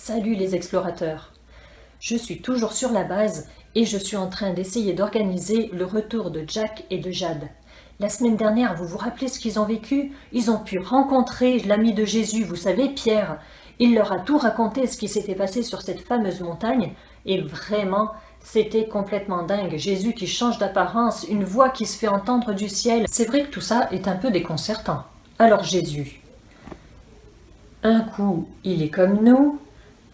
Salut les explorateurs! Je suis toujours sur la base et je suis en train d'essayer d'organiser le retour de Jack et de Jade. La semaine dernière, vous vous rappelez ce qu'ils ont vécu? Ils ont pu rencontrer l'ami de Jésus, vous savez, Pierre. Il leur a tout raconté ce qui s'était passé sur cette fameuse montagne et vraiment, c'était complètement dingue. Jésus qui change d'apparence, une voix qui se fait entendre du ciel. C'est vrai que tout ça est un peu déconcertant. Alors Jésus, un coup, il est comme nous.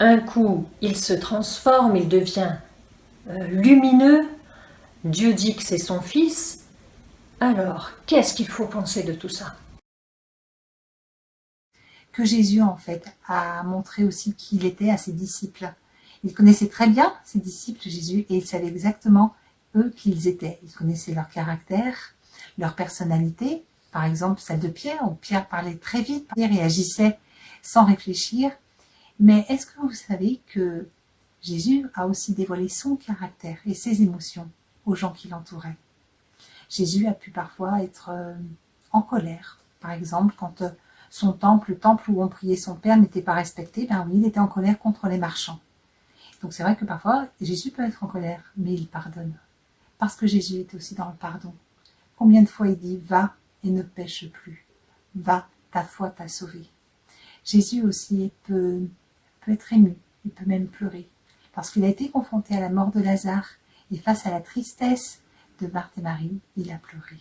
Un coup, il se transforme, il devient lumineux. Dieu dit que c'est son fils. Alors, qu'est-ce qu'il faut penser de tout ça? Que Jésus, en fait, a montré aussi qui il était à ses disciples. Il connaissait très bien ses disciples, Jésus, et il savait exactement eux qui ils étaient. Il connaissait leur caractère, leur personnalité, par exemple celle de Pierre, où Pierre parlait très vite, Pierre réagissait sans réfléchir. Mais est-ce que vous savez que Jésus a aussi dévoilé son caractère et ses émotions aux gens qui l'entouraient? Jésus a pu parfois être en colère, par exemple, quand son temple, le temple où on priait son Père, n'était pas respecté, ben oui, il était en colère contre les marchands. Donc c'est vrai que parfois, Jésus peut être en colère, mais il pardonne. Parce que Jésus est aussi dans le pardon. Combien de fois il dit « Va et ne pêche plus. Va, ta foi t'a sauvé. » Jésus aussi peut être ému, il peut même pleurer. Parce qu'il a été confronté à la mort de Lazare et face à la tristesse de Marthe et Marie, il a pleuré.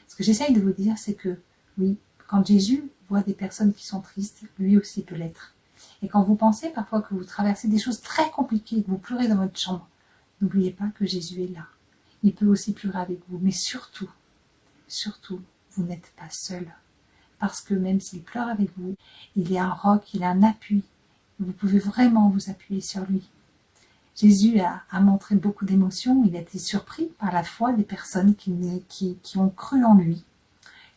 Ce que j'essaye de vous dire, c'est que oui, quand Jésus voit des personnes qui sont tristes, lui aussi peut l'être. Et quand vous pensez parfois que vous traversez des choses très compliquées, que vous pleurez dans votre chambre, n'oubliez pas que Jésus est là. Il peut aussi pleurer avec vous, mais surtout, vous n'êtes pas seul. Parce que même s'il pleure avec vous, il est un roc, il a un appui. Vous pouvez vraiment vous appuyer sur lui. Jésus a montré beaucoup d'émotions, il a été surpris par la foi des personnes qui ont cru en lui.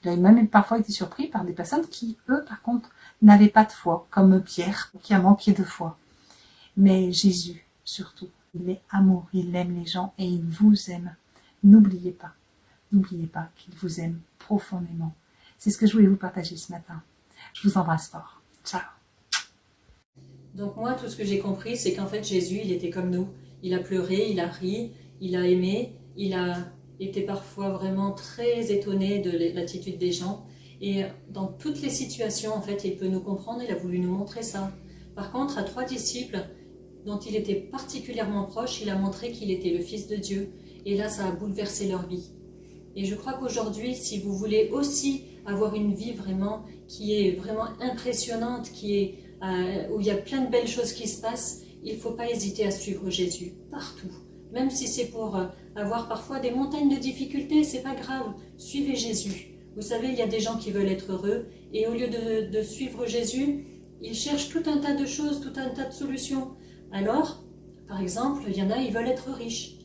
Il a même parfois été surpris par des personnes qui, eux, par contre, n'avaient pas de foi, comme Pierre, qui a manqué de foi. Mais Jésus, surtout, il est amour, il aime les gens et il vous aime. N'oubliez pas qu'il vous aime profondément. C'est ce que je voulais vous partager ce matin. Je vous embrasse fort. Ciao. Donc moi, tout ce que j'ai compris, c'est qu'en fait, Jésus, il était comme nous. Il a pleuré, il a ri, il a aimé, il a été parfois vraiment très étonné de l'attitude des gens. Et dans toutes les situations, en fait, il peut nous comprendre, il a voulu nous montrer ça. Par contre, à 3 disciples dont il était particulièrement proche, il a montré qu'il était le Fils de Dieu. Et là, ça a bouleversé leur vie. Et je crois qu'aujourd'hui, si vous voulez aussi avoir une vie vraiment qui est vraiment impressionnante, où il y a plein de belles choses qui se passent, il ne faut pas hésiter à suivre Jésus partout. Même si c'est pour avoir parfois des montagnes de difficultés, c'est pas grave, suivez Jésus. Vous savez, il y a des gens qui veulent être heureux et au lieu de suivre Jésus, ils cherchent tout un tas de choses, tout un tas de solutions. Alors, par exemple, il y en a, ils veulent être riches.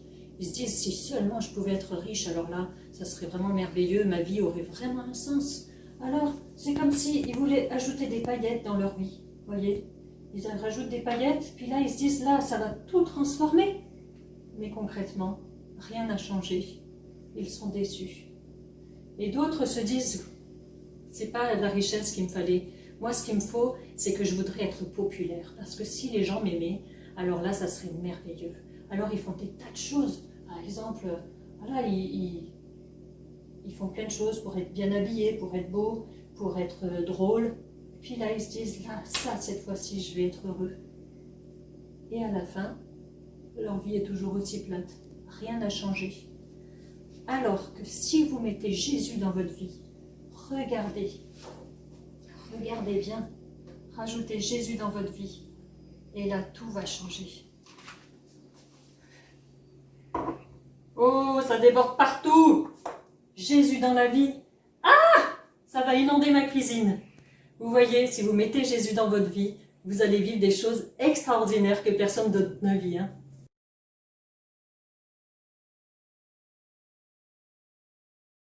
Ils se disent, si seulement je pouvais être riche, alors là, ça serait vraiment merveilleux, ma vie aurait vraiment un sens. Alors, c'est comme s'ils voulaient ajouter des paillettes dans leur vie. Vous voyez, ils rajoutent des paillettes, puis là, ils se disent, là, ça va tout transformer. Mais concrètement, rien n'a changé. Ils sont déçus. Et d'autres se disent, c'est pas la richesse qu'il me fallait. Moi, ce qu'il me faut, c'est que je voudrais être populaire. Parce que si les gens m'aimaient, alors là, ça serait merveilleux. Alors, ils font des tas de choses. Par exemple, voilà, ils font plein de choses pour être bien habillés, pour être beaux, pour être drôles. Puis là, ils se disent, là, ça, cette fois-ci, je vais être heureux. Et à la fin, leur vie est toujours aussi plate. Rien n'a changé. Alors que si vous mettez Jésus dans votre vie, regardez bien, rajoutez Jésus dans votre vie. Et là, tout va changer. Oh, ça déborde partout! Jésus dans la vie. Ah! Ça va inonder ma cuisine. Vous voyez, si vous mettez Jésus dans votre vie, vous allez vivre des choses extraordinaires que personne d'autre ne vit.